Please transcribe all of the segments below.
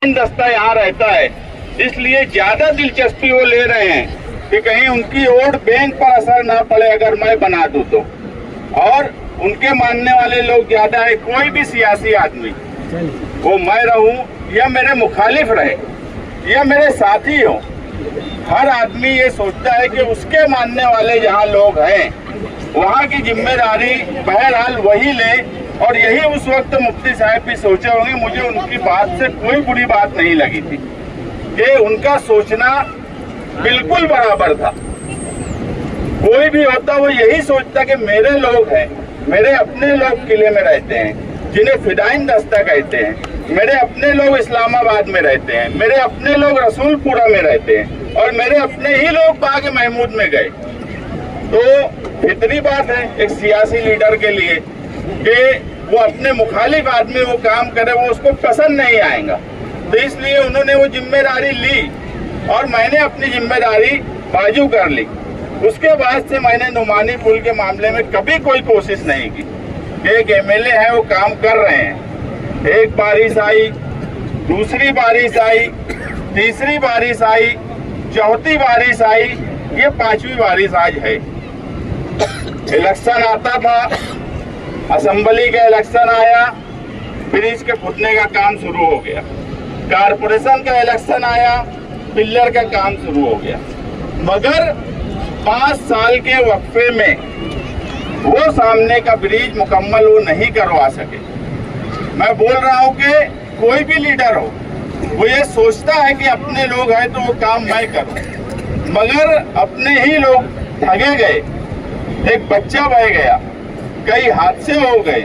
दस्ता यहाँ रहता है, इसलिए ज्यादा दिलचस्पी वो ले रहे हैं कि कहीं उनकी वोट बैंक पर असर ना पड़े अगर मैं बना दूं तो। और उनके मानने वाले लोग ज्यादा है। कोई भी सियासी आदमी, वो मैं रहूं या मेरे मुखालिफ रहे या मेरे साथी हो, हर आदमी ये सोचता है कि उसके मानने वाले जहाँ लोग हैं वहाँ की जिम्मेदारी बहरहाल वही ले। और यही उस वक्त मुफ्ती साहब भी सोचे होंगे। मुझे उनकी बात से कोई बुरी बात नहीं लगी थी कि उनका सोचना बिल्कुल बराबर था। कोई भी होता वो यही सोचता कि मेरे लोग हैं, मेरे अपने लोग किले में रहते हैं जिन्हें फिदाइन दस्ता कहते हैं, मेरे अपने लोग इस्लामाबाद में रहते हैं, मेरे अपने लोग रसूलपुरा में रहते हैं और मेरे अपने ही लोग बाग महमूद में गए। तो फितरी बात है एक सियासी लीडर के लिए कि वो अपने मुखालिफ आदमी वो काम करे, वो उसको पसंद नहीं आएगा। तो इसलिए उन्होंने वो जिम्मेदारी ली और मैंने अपनी जिम्मेदारी बाजू कर ली। उसके बाद से मैंने नुमानी पुल के मामले में कभी कोई कोशिश नहीं की। एक एमएलए है वो काम कर रहे हैं, एक बारिश आई, दूसरी बारिश आई, तीसरी बारिश आई, चौथी बारिश आई, ये पांचवी बारिश आज है। इलेक्शन आता था, असेंबली का इलेक्शन आया, ब्रिज के फुटने का काम शुरू हो गया। कारपोरेशन का इलेक्शन आया, पिल्लर का काम शुरू हो गया। मगर 5 साल के वक्फे में वो सामने का ब्रिज मुकम्मल वो नहीं करवा सके। मैं बोल रहा हूँ कि कोई भी लीडर हो वो ये सोचता है कि अपने लोग हैं तो वो काम मैं करूँ, मगर अपने ही लोग ठगे गए, एक बच्चा बह गया, कई हादसे हो गए।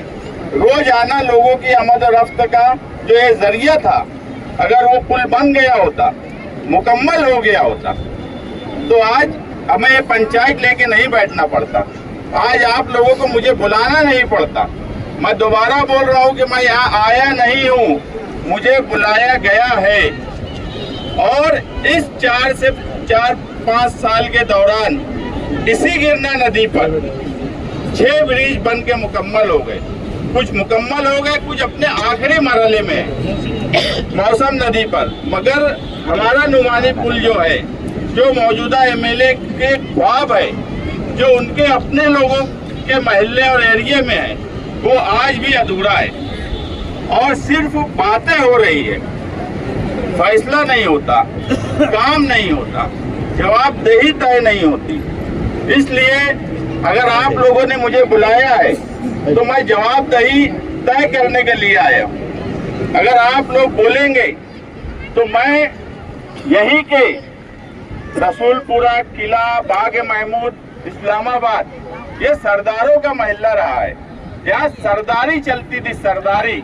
रोजाना लोगों की आमद और रफ्त का जो ये जरिया था, अगर वो पुल बन गया होता, मुकम्मल हो गया होता, तो आज हमें ये पंचायत लेके नहीं बैठना पड़ता, आज आप लोगों को मुझे बुलाना नहीं पड़ता। मैं दोबारा बोल रहा हूँ कि मैं यहाँ आया नहीं हूँ, मुझे बुलाया गया है। और इस 4 साल के दौरान इसी गिरना नदी पर 6 ब्रिज बन के मुकम्मल हो गए। कुछ मुकम्मल हो गए, कुछ अपने आखिरी मरहले में मौसम नदी पर। मगर हमारा नुमानी पुल जो है, जो मौजूदा एमएलए के ख्वाब है, जो उनके अपने लोगों के महल्ले और एरिया में है, वो आज भी अधूरा है और सिर्फ बातें हो रही है, फैसला नहीं होता, काम नहीं होता, जवाबदेही तय नहीं होती। इसलिए अगर आप लोगों ने मुझे बुलाया है तो मैं जवाबदेही तय करने के लिए आया हूँ। अगर आप लोग बोलेंगे तो मैं यहीं के रसूलपुरा, किला, बाग महमूद, इस्लामाबाद, ये सरदारों का महल्ला रहा है, यहाँ सरदारी चलती थी, सरदारी।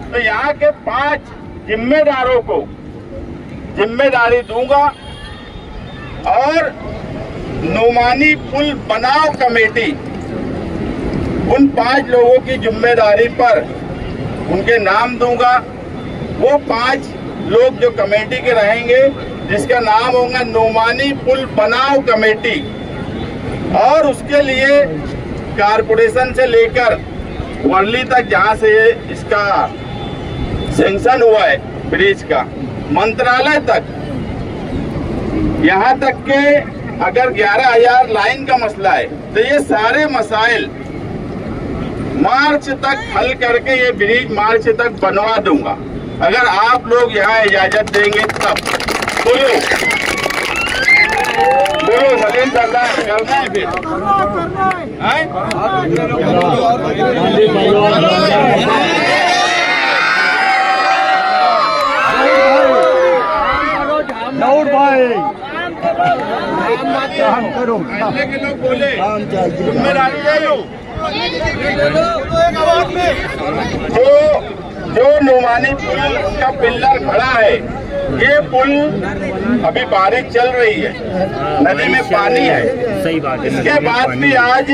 तो यहाँ के 5 जिम्मेदारों को जिम्मेदारी दूंगा और नुमानी पुल बनाओ कमेटी, उन 5 लोगों की जिम्मेदारी पर उनके नाम दूंगा। वो 5 लोग जो कमेटी के रहेंगे, जिसका नाम होगा नुमानी पुल बनाओ कमेटी। और उसके लिए कारपोरेशन से लेकर वर्ली तक, जहाँ से इसका सैंक्शन हुआ है ब्रिज का, मंत्रालय तक, यहाँ तक के अगर 11,000 लाइन का मसला है तो ये सारे मसाइल मार्च तक हल करके ये ब्रिज मार्च तक बनवा दूंगा, अगर आप लोग यहाँ इजाजत देंगे तब। बोलो सलीम सरदार, करना है फिर? पहले के लोग बोले जिम्मेदारी ले लो। जो नुमानी पुल का पिल्लर खड़ा है, ये पुल अभी बारिश चल रही है, नदी में पानी है। सही बात है। इसके बाद भी आज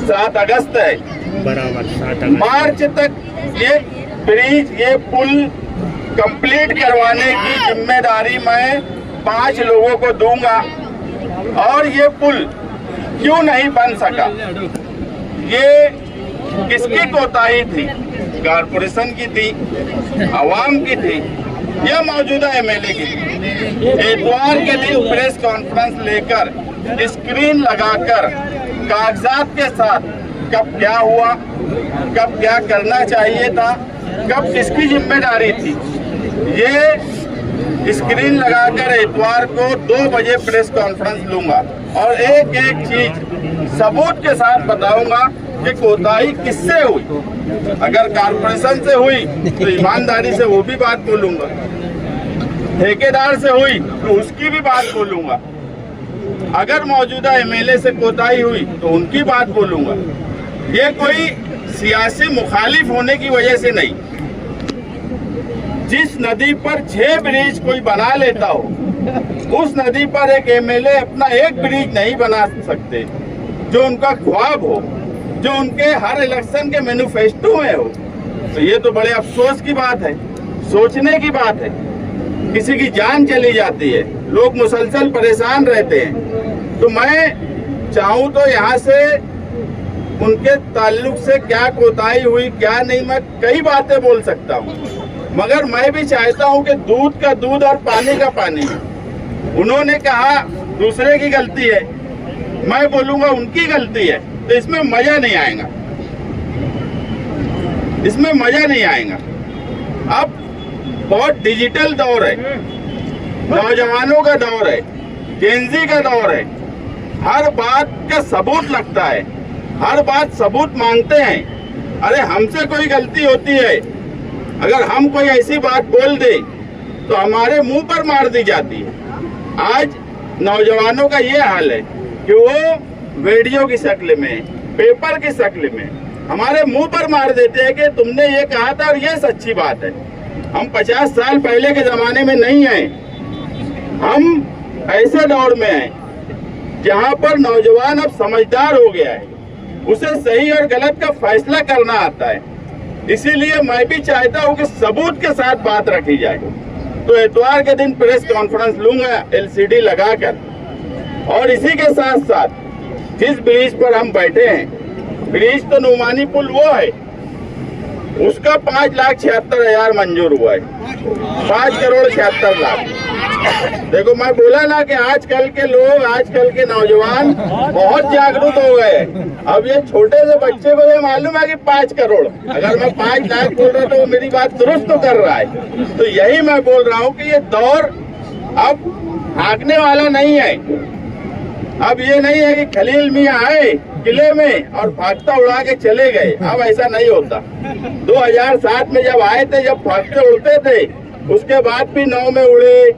7 अगस्त है, बराबर 7 अगस्त, मार्च तक ये ब्रिज, ये पुल कंप्लीट करवाने की जिम्मेदारी मैं 5 लोगों को दूंगा। और ये पुल क्यों नहीं बन सका, ये किसकी कोताही थी? कारपोरेशन की थी, आवाम की थी या मौजूदा एमएलए की थी। इतवार के दिन प्रेस कॉन्फ्रेंस लेकर स्क्रीन लगाकर कागजात के साथ कब क्या हुआ, कब क्या करना चाहिए था, कब किसकी जिम्मेदारी थी, ये स्क्रीन लगाकर इतवार को 2 बजे प्रेस कॉन्फ्रेंस लूंगा और एक एक चीज सबूत के साथ बताऊंगा कि कोताही किससे हुई। अगर कारपोरेशन से हुई तो ईमानदारी से वो भी बात बोलूंगा, ठेकेदार से हुई तो उसकी भी बात बोलूंगा, अगर मौजूदा एमएलए से कोताही हुई तो उनकी बात बोलूंगा। ये कोई सियासी मुखालिफ होने की वजह से नहीं। जिस नदी पर 6 ब्रिज कोई बना लेता हो, उस नदी पर एक एमएलए अपना एक ब्रिज नहीं बना सकते जो उनका ख्वाब हो, जो उनके हर इलेक्शन के मैनिफेस्टो में हो। तो ये तो बड़े अफसोस की बात है, सोचने की बात है। किसी की जान चली जाती है, लोग मुसलसल परेशान रहते हैं। तो मैं चाहूं तो यहाँ से उनके ताल्लुक से क्या कोताही हुई क्या नहीं, मैं कई बातें बोल सकता हूँ, मगर मैं भी चाहता हूँ कि दूध का दूध और पानी का पानी। उन्होंने कहा दूसरे की गलती है, मैं बोलूंगा उनकी गलती है, तो इसमें मजा नहीं आएगा, इसमें मजा नहीं आएगा। अब बहुत डिजिटल दौर है, नौजवानों का दौर है, जेनजी का दौर है, हर बात का सबूत लगता है, हर बात सबूत मांगते हैं। अरे हमसे कोई गलती होती है, अगर हम कोई ऐसी बात बोल दे तो हमारे मुंह पर मार दी जाती है। आज नौजवानों का ये हाल है कि वो वीडियो की शक्ल में, पेपर की शक्ल में हमारे मुंह पर मार देते हैं कि तुमने ये कहा था और ये सच्ची बात है। हम 50 साल पहले के जमाने में नहीं हैं, हम ऐसे दौर में हैं जहां पर नौजवान अब समझदार हो गया है, उसे सही और गलत का फैसला करना आता है। इसीलिए मैं भी चाहता हूं कि सबूत के साथ बात रखी जाए। तो इतवार के दिन प्रेस कॉन्फ्रेंस लूंगा एलसीडी लगाकर, और इसी के साथ साथ जिस ब्रिज पर हम बैठे हैं, ब्रिज तो नुमानी पुल वो है, उसका 5,76,000 मंजूर हुआ है, 5,76,00,000। देखो मैं बोला ना कि आजकल के लोग, आजकल के नौजवान बहुत जागरूक हो गए। अब ये छोटे से बच्चे को ये मालूम है कि 5 करोड़, अगर मैं 5 लाख बोल रहा तो वो मेरी बात दुरुस्त तो कर रहा है। तो यही मैं बोल रहा हूँ कि ये दौर अब भागने वाला नहीं है। अब ये नहीं है कि खलील मियां आए किले में और भागता उड़ा के चले गए, अब ऐसा नहीं होता। 2007 में जब आए थे, जब भागते उड़ते थे, उसके बाद भी 9 में उड़े,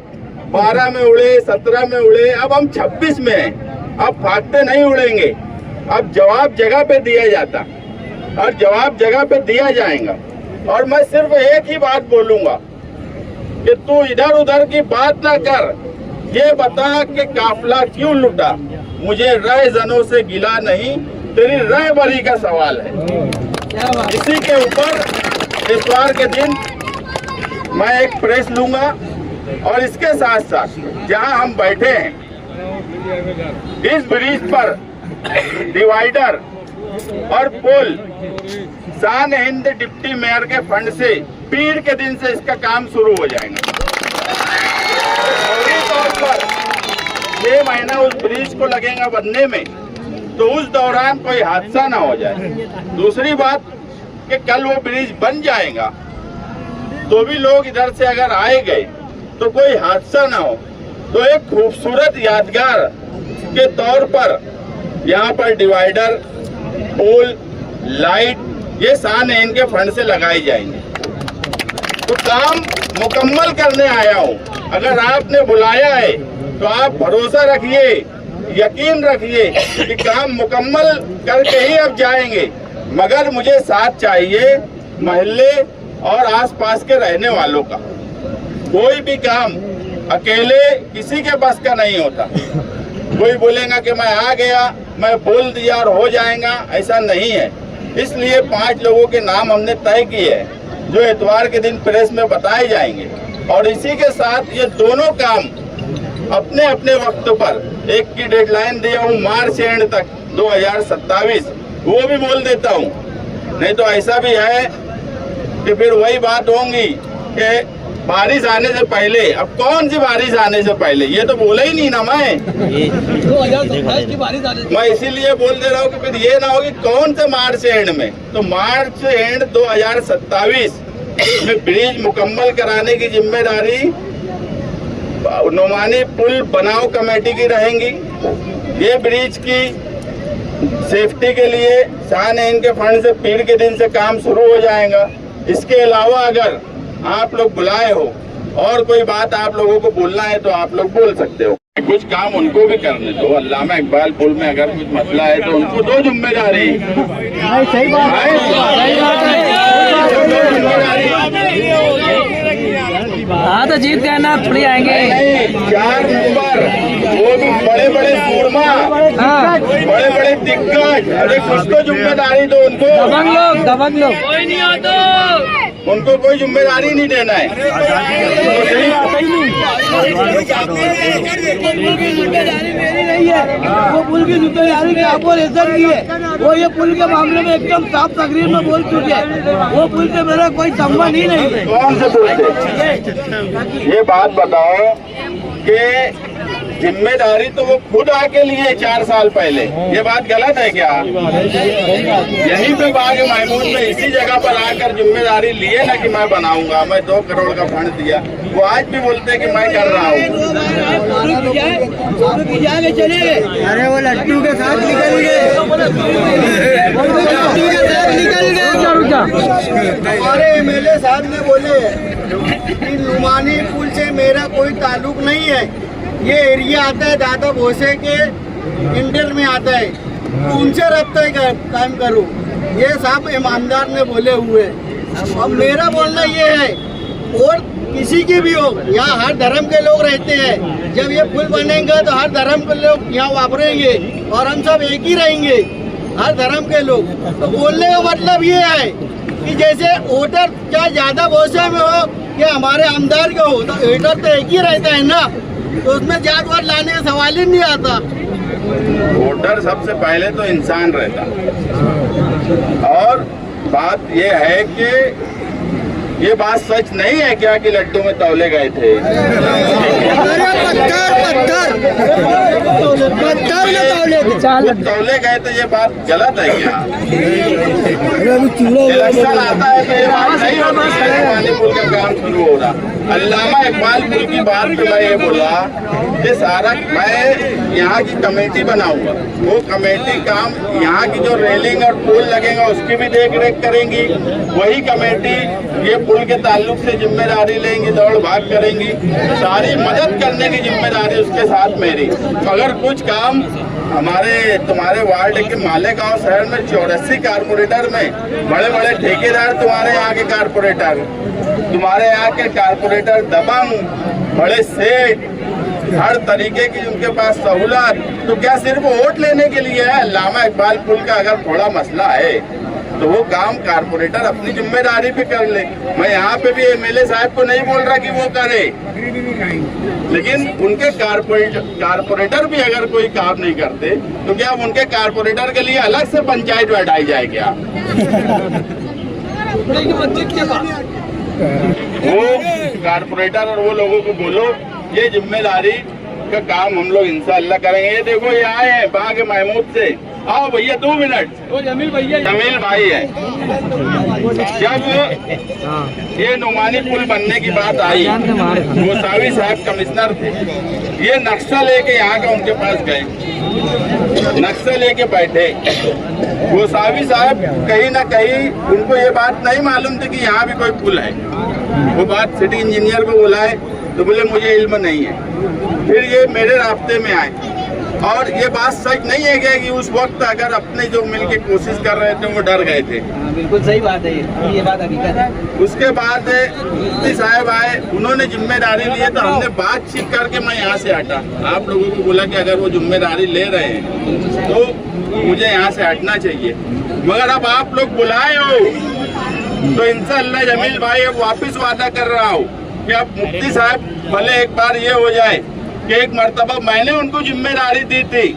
12 में उड़े, 17 में उड़े, अब हम 26 में हैं। अब भागते नहीं उड़ेंगे, अब जवाब जगह पे दिया जाता और जवाब जगह पे दिया जाएगा। और मैं सिर्फ एक ही बात बोलूंगा कि तू इधर उधर की बात ना कर, ये बता कि काफिला क्यों लुटा। मुझे राय जनों से गिला नहीं, तेरी राय बरी का सवाल है। इसी के ऊपर इतवार के दिन मैं एक प्रेस लूंगा, और इसके साथ साथ जहां हम बैठे हैं, इस ब्रिज पर डिवाइडर और पुल शान हिंद डिप्टी मेयर के फंड से पीर के दिन से इसका काम शुरू हो जाएगा। फौरी तौर पर 6 महीना उस ब्रिज को लगेगा बनने में, तो उस दौरान कोई हादसा ना हो जाए। दूसरी बात कि कल वो ब्रिज बन जाएगा तो भी लोग इधर से अगर आए गए तो कोई हादसा ना हो। तो एक खूबसूरत यादगार के तौर पर यहाँ पर डिवाइडर, पोल, लाइट ये शान इनके फंड से लगाई जाएंगे। तो काम मुकम्मल करने आया हूँ। अगर आपने बुलाया है तो आप भरोसा रखिए, यकीन रखिए कि काम मुकम्मल करके ही अब जाएंगे। मगर मुझे साथ चाहिए मोहल्ले और आसपास के रहने वालों का। कोई भी काम अकेले किसी के बस का नहीं होता। कोई बोलेगा कि मैं आ गया, मैं बोल दिया और हो जाएगा, ऐसा नहीं है। इसलिए 5 लोगों के नाम हमने तय किए हैं जो इतवार के दिन प्रेस में बताए जाएंगे। और इसी के साथ ये दोनों काम अपने अपने वक्त पर, एक की डेडलाइन दिया हूँ मार्च एंड तक 2027, वो भी बोल देता हूँ। नहीं तो ऐसा भी है कि फिर वही बात होंगी कि बारिश आने से पहले। अब कौन सी बारिश आने से पहले, ये तो बोला ही नहीं ना मैं 2027 की बारिश आने से। मैं इसीलिए बोल दे रहा हूँ कि फिर ये ना हो कि कौन से मार्च एंड में। तो मार्च एंड 2027 में ब्रिज मुकम्मल कराने की जिम्मेदारी नुमानी पुल बनाओ कमेटी की रहेंगी। ये ब्रिज की सेफ्टी के लिए शाह-ए-इन के फंड से पीर के दिन से काम शुरू हो जाएगा। इसके अलावा अगर आप लोग बुलाए हो और कोई बात आप लोगों को बोलना है तो आप लोग बोल सकते हो। कुछ काम उनको भी करने दो। अल्लामा इकबाल पुल में अगर कुछ मसला है तो उनको दो जिम्मेदारी। सही बात हाँ, तो जीत गए ना, थोड़ी आएंगे। 4 नंबर वो भी बड़े बड़े सूरमा, बड़े बड़े दिग्गज, अरे कुछ तो जिम्मेदारी दो उनको। दबंग लोग कोई नहीं आता, उनको कोई जिम्मेदारी नहीं देना है। जिम्मेदारी मेरी नहीं है, वो पुल की जिम्मेदारी कॉर्पोरेशन की है। वो ये पुल के मामले में एकदम साफ तकरीर में बोल चुके हैं। वो पुल से मेरा कोई संबंध ही नहीं है। कौन से पुल से? ये बात बताओ कि जिम्मेदारी तो वो खुद आके लिए 4 साल पहले। ये बात गलत है क्या? यहीं पे बाग महमूद में इसी जगह पर आकर जिम्मेदारी लिए ना कि मैं बनाऊंगा, मैं 2 करोड़ का फंड दिया। वो आज भी बोलते हैं कि मैं कर रहा हूँ। चले गए, अरे वो लड्डू के साथ निकल गए, हमारे MLA साहब ने बोले कि नुमानी पुल से मेरा कोई ताल्लुक नहीं है। ये एरिया आता है दादा भोसे के इंटर में आता है, तो उनसे रब्ता काम करो। ये साहब ईमानदार ने बोले हुए। अब मेरा बोलना ये है, और किसी की भी हो, यहाँ हर धर्म के लोग रहते हैं। जब ये पुल बनेगा तो हर धर्म के लोग यहाँ वापरेंगे और हम सब एक ही रहेंगे, हर धर्म के लोग। तो बोलने का मतलब ये है कि जैसे वोटर चाहे ज्यादा भोसे में हो या हमारे आमदार के हो, तो वोटर तो एक ही रहता है ना, तो उसमें जात वात लाने का सवाल ही नहीं आता। वोटर सबसे पहले तो इंसान रहता। और बात ये है कि ये बात सच नहीं है क्या कि लड्डू में तौले गए थे? तौले गए तो ये बात गलत है क्या? इलेक्शन आता है तो ये बात नहीं होती है नुमानी पुल का काम शुरू हो रहा। अल्लामा इकबाल पुल की बात तो मैं ये बोला कि सारा मैं यहाँ की कमेटी बनाऊंगा। वो कमेटी काम यहाँ की जो रेलिंग और पुल लगेगा उसकी भी देख रेख करेंगी। वही कमेटी ये पुल के ताल्लुक से जिम्मेदारी लेंगी, दौड़ भाग करेंगी। सारी मदद करने की जिम्मेदारी उसके साथ मेरी। अगर कुछ काम हमारे तुम्हारे वार्ड के मालेगांव शहर में 84 कारपोरेटर में बड़े बड़े ठेकेदार, तुम्हारे यहाँ के कारपोरेटर, तुम्हारे यहाँ के कारपोरेटर दबंग, बड़े सेठ, हर तरीके की उनके पास सहूलत, तो क्या सिर्फ वोट लेने के लिए है? अल्लामा इकबाल पुल का अगर थोड़ा मसला है तो वो काम कारपोरेटर अपनी जिम्मेदारी पे कर ले। मैं यहाँ पे भी MLA साहब को नहीं बोल रहा कि वो करे, लेकिन उनके कारपोरेटर भी अगर कोई काम नहीं करते तो क्या उनके कारपोरेटर के लिए अलग से पंचायत बैठाई जाए क्या? वो कारपोरेटर और वो लोगों को बोलो ये जिम्मेदारी का काम हम लोग इंशाअल्लाह करेंगे। ये देखो ये आए हैं बाग महमूद से। आओ भैया 2 मिनट। वो जमील भैया, जमील भाई है। जब ये नुमानी पुल बनने की बात आई, गोसावी साहब कमिश्नर थे, ये नक्शा लेके यहाँ का उनके पास गए, नक्शा लेके बैठे। गोसावी साहब कहीं ना कहीं उनको ये बात नहीं मालूम थी कि यहाँ भी कोई पुल है। वो बात सिटी इंजीनियर को बुलाए तो बोले मुझे इल्म नहीं है। फिर ये मेरे रास्ते में आए और ये बात सच नहीं है क्या कि उस वक्त अगर अपने जो मिलके कोशिश कर रहे थे वो डर गए थे? बिल्कुल सही बात है, ये बात हकीकत है। उसके बाद मुफ्ती साहब आए, उन्होंने जिम्मेदारी ली तो हमने बातचीत करके मैं यहाँ से हटा। आप लोगों को बोला कि अगर वो जिम्मेदारी ले रहे हैं तो मुझे यहाँ से हटना चाहिए। मगर अब आप लोग बुलाए हो तो इंशाअल्लाह जमील भाई अब वापिस वादा कर रहा हूँ कि अब मुफ्ती साहब भले एक बार ये हो जाए कि एक मर्तबा मैंने उनको जिम्मेदारी दी थी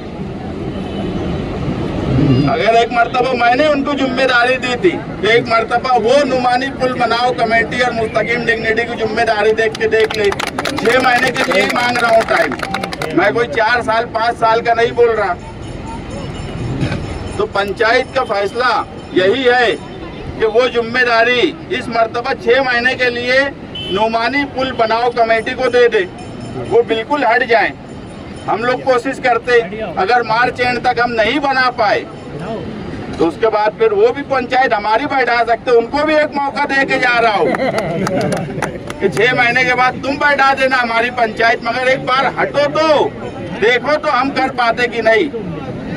अगर एक मरतबा मैंने उनको जिम्मेदारी दी थी, एक मरतबा वो नुमानी पुल बनाओ कमेटी और मुस्तकीम डिग्निटी की जिम्मेदारी देख ले। 6 महीने के लिए मांग रहा हूँ टाइम, मैं कोई 4 साल 5 साल का नहीं बोल रहा। तो पंचायत का फैसला यही है कि वो जिम्मेदारी इस मरतबा 6 महीने के लिए नुमानी पुल बनाओ कमेटी को दे दे, वो बिल्कुल हट जाए। हम लोग कोशिश करते, अगर मार्च एंड तक हम नहीं बना पाए तो उसके बाद फिर वो भी पंचायत हमारी बैठा सकते, उनको भी एक मौका दे के जा रहा हूँ कि 6 महीने के बाद तुम बैठा देना हमारी पंचायत, मगर एक बार हटो तो देखो तो हम कर पाते कि नहीं।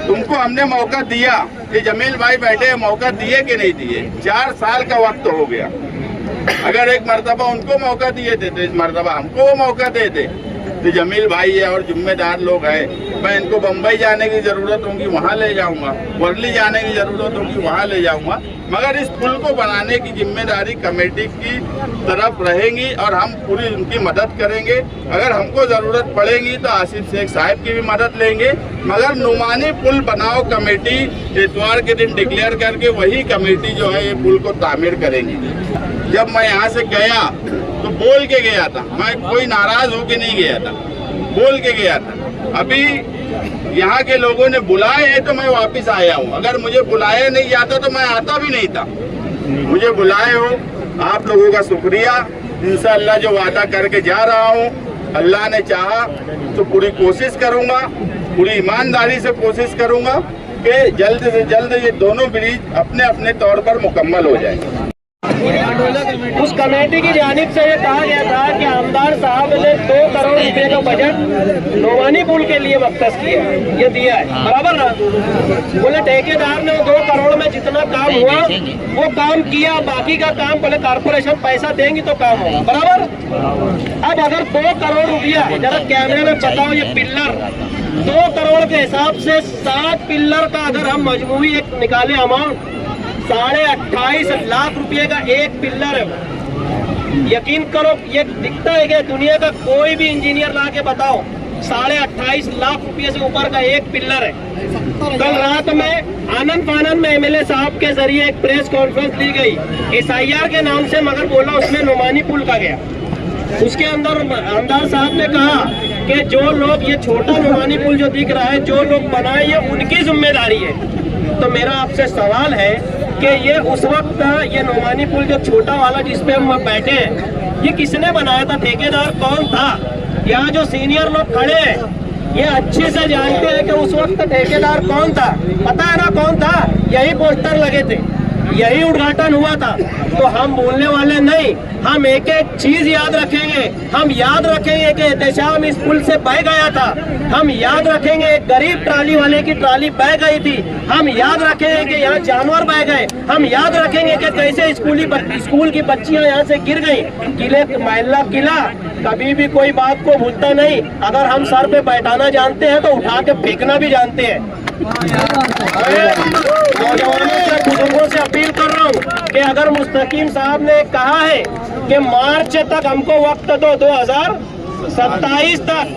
तुमको हमने मौका दिया कि जमील भाई बैठे, मौका दिए कि नहीं दिए? 4 साल का वक्त हो गया। अगर एक मरतबा उनको मौका दिए थे तो इस मरतबा हमको वो मौका दे दे। तो जमील भाई है और जिम्मेदार लोग हैं, मैं इनको बम्बई जाने की जरूरत होगी वहाँ ले जाऊंगा, वर्ली जाने की जरूरत होगी वहाँ ले जाऊंगा, मगर इस पुल को बनाने की जिम्मेदारी कमेटी की तरफ रहेगी और हम पूरी उनकी मदद करेंगे। अगर हमको जरूरत पड़ेगी तो आसिफ शेख साहब की भी मदद लेंगे, मगर नुमानी पुल बनाओ कमेटी इतवार के दिन डिक्लेयर करके वही कमेटी जो है ये पुल को तामीर करेगी। जब मैं यहाँ से गया तो बोल के गया था, मैं कोई नाराज होके नहीं गया था, बोल के गया था। अभी यहाँ के लोगों ने बुलाए हैं तो मैं वापस आया हूँ, अगर मुझे बुलाया नहीं जाता तो मैं आता भी नहीं था। मुझे बुलाए हो, आप लोगों का शुक्रिया। इंशाअल्लाह जो वादा करके जा रहा हूँ, अल्लाह ने चाहा तो पूरी कोशिश करूँगा, पूरी ईमानदारी से कोशिश करूँगा कि जल्द से जल्द ये दोनों ब्रिज अपने अपने तौर पर मुकम्मल हो जाए। उस कमेटी की जानिब से ये कहा गया था कि आमदार साहब ने 2 करोड़ रुपए का बजट नुमानी पुल के लिए वक्तस किया, ये दिया है, बराबर ना? बोले ठेकेदार ने 2 करोड़ में जितना काम हुआ वो काम किया, बाकी का काम बोले कारपोरेशन पैसा देंगी तो काम होगा, बराबर? अब अगर 2 करोड़ रुपया, जरा कैमरे में बताओ, ये पिल्लर 2 करोड़ के हिसाब से 7 पिल्लर का अगर हम मजमूई एक निकाले अमाउंट, 28.5 लाख रुपए का एक पिल्लर है। यकीन करो ये दिखता है कि दुनिया का कोई भी इंजीनियर ला के बताओ, 28.5 लाख रुपए से ऊपर का एक पिल्लर है। कल रात में आनंद फानंद में एमएलए साहब के जरिए एक प्रेस कॉन्फ्रेंस ली गई SIR के नाम से, मगर बोला उसमें नुमानी पुल का गया। उसके अंदर आमदार साहब ने कहा कि जो लोग ये छोटा नुमानी पुल जो दिख रहा है, जो लोग बनाए ये उनकी जिम्मेदारी है। तो मेरा आपसे सवाल है कि ये उस वक्त ये नुमानी पुल जो छोटा वाला जिसपे हम बैठे हैं, ये किसने बनाया था? ठेकेदार कौन था? यहाँ जो सीनियर लोग खड़े हैं ये अच्छे से जानते हैं कि उस वक्त ठेकेदार कौन था। पता है ना कौन था? यही पोस्टर लगे थे, यही उद्घाटन हुआ था। तो हम बोलने वाले नहीं, हम एक एक चीज याद रखेंगे। हम याद रखेंगे कि एहतशाम इस पुल से बह गया था, हम याद रखेंगे एक गरीब ट्राली वाले की ट्राली बह गई थी, हम याद रखेंगे कि यहाँ जानवर बह गए, हम याद रखेंगे कि कैसे स्कूल की बच्चियां यहाँ से गिर गई। किले महिला किला कभी भी कोई बात को भूलता नहीं, अगर हम सर पे बैठाना जानते हैं तो उठा के फेंकना भी जानते हैं। नौजवानों से, बुजुर्गों से अपील कर रहा हूँ कि अगर मुस्तकीम साहब ने कहा है कि मार्च तक हमको वक्त दो, 2027 तक,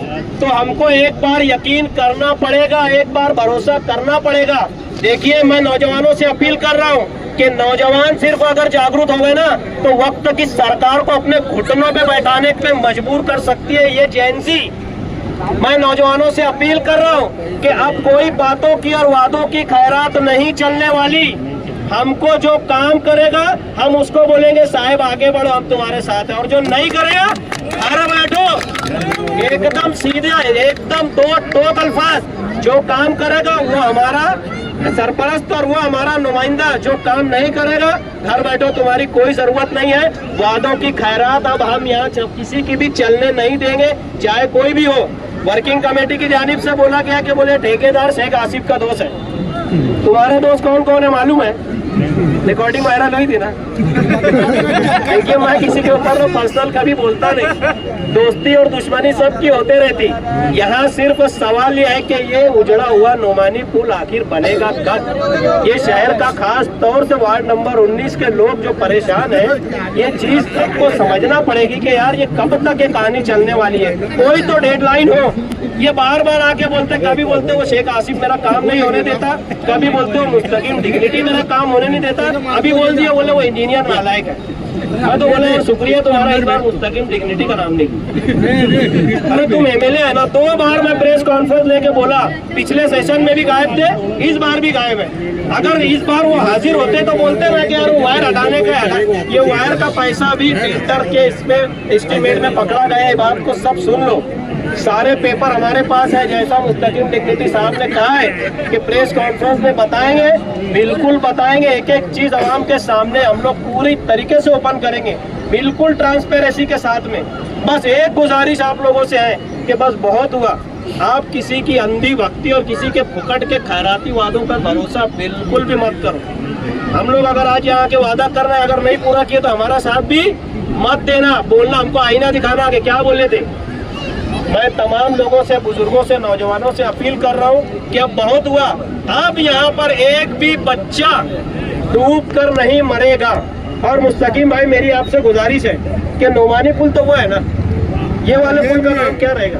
तो हमको एक बार यकीन करना पड़ेगा, एक बार भरोसा करना पड़ेगा। देखिए, मैं नौजवानों से अपील कर रहा हूँ कि नौजवान सिर्फ अगर जागरूक हो गए ना तो वक्त की सरकार को अपने घुटनों पे बैठाने पे मजबूर कर सकती है ये जेएनसी। मैं नौजवानों से अपील कर रहा हूँ कि अब कोई बातों की और वादों की खैरात नहीं चलने वाली। हमको जो काम करेगा हम उसको बोलेंगे साहब आगे बढ़ो, हम तुम्हारे साथ हैं, और जो नहीं करेगा घर बैठो। एकदम सीधे, एकदम दो अल्फाज, जो काम करेगा वो हमारा सरपरस्त और वो हमारा नुमाइंदा, जो काम नहीं करेगा घर बैठो, तुम्हारी कोई जरूरत नहीं है। वादों की खैरात अब हम यहाँ किसी की भी चलने नहीं देंगे, चाहे कोई भी हो। वर्किंग कमेटी की जानिब से बोला गया कि बोले ठेकेदार शेख आसिफ का दोस्त है। तुम्हारे दोस्त कौन कौन है मालूम है? रिकॉर्डिंग वायरल हुई थी ना। क्योंकि मैं किसी के ऊपर तो पर्सनल कभी बोलता नहीं, दोस्ती और दुश्मनी सबकी होते रहती। यहाँ सिर्फ सवाल ये है कि ये उजड़ा हुआ नोमानी पुल आखिर बनेगा कब। ये शहर का खास तौर से वार्ड नंबर 19 के लोग जो परेशान हैं, ये चीज सबको समझना पड़ेगी कि यार ये कब तक ये कहानी चलने वाली है। कोई तो डेडलाइन हो। ये बार बार आके बोलते, कभी बोलते वो शेख आसिफ मेरा काम नहीं होने देता, कभी बोलते वो मुस्तकीम डिग्निटी मेरा काम होने नहीं देता, अभी बोल दिया बोले वो इंजीनियर नालायक है। मैं तो बोला शुक्रिया तुम्हारा, इस बार मुस्तकीम डिग्निटी का नाम नहीं। अरे तुम एमएलए है ना, 2 बार मैं प्रेस कॉन्फ्रेंस लेके बोला, पिछले सेशन में भी गायब थे, इस बार भी गायब है। अगर इस बार वो हाजिर होते तो बोलते ना कि यार वो वायर हटाने का है। ये वायर का पैसा भी फिल्टर के इसमें एस्टीमेट में पकड़ा गया है। बात को सब सुन लो, सारे पेपर हमारे पास है। जैसा मुस्तकीम डिग्निटी साहब ने कहा है कि प्रेस कॉन्फ्रेंस में बताएंगे, बिल्कुल बताएंगे, एक एक चीज आवाम के सामने हम लोग पूरी तरीके से ओपन करेंगे, बिल्कुल ट्रांसपेरेंसी के साथ में। बस एक गुजारिश आप लोगों से है कि बस बहुत हुआ, आप किसी की अंधी भक्ति और किसी के फुकट के खैराती वादों पर भरोसा बिल्कुल भी मत करो। हम लोग अगर आज यहाँ के वादा कर रहे हैं, अगर नहीं पूरा किया तो हमारा साथ भी मत देना, बोलना, हमको आईना दिखाना कि क्या बोले थे। मैं तमाम लोगों से, बुजुर्गों से, नौजवानों से अपील कर रहा हूँ कि अब बहुत हुआ, अब यहाँ पर एक भी बच्चा डूब कर नहीं मरेगा। और मुस्तकीम भाई मेरी आपसे गुजारिश है कि नोमानी पुल तो वो है ना, ये वाले पुल का नाम क्या रहेगा?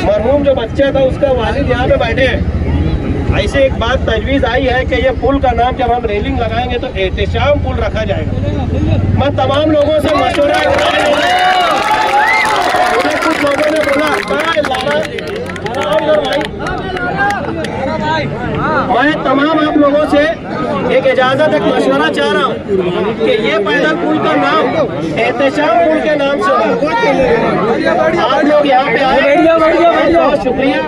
मरहूम जो बच्चा था उसका वालिद यहाँ पे बैठे हैं। ऐसे एक बात तजवीज आई है कि ये पुल का नाम जब हम रेलिंग लगाएंगे तो एहतशाम पुल रखा जाएगा। मैं तमाम लोगों से मशवरा, कुछ लोगों ने बोला मैं तमाम आप लोगों से एक इजाजत, एक मशवरा चाह रहा हूँ कि ये पैदल पुल का नाम एहतशाम पुल के नाम से आप लोग यहाँ पे आए, बहुत शुक्रिया।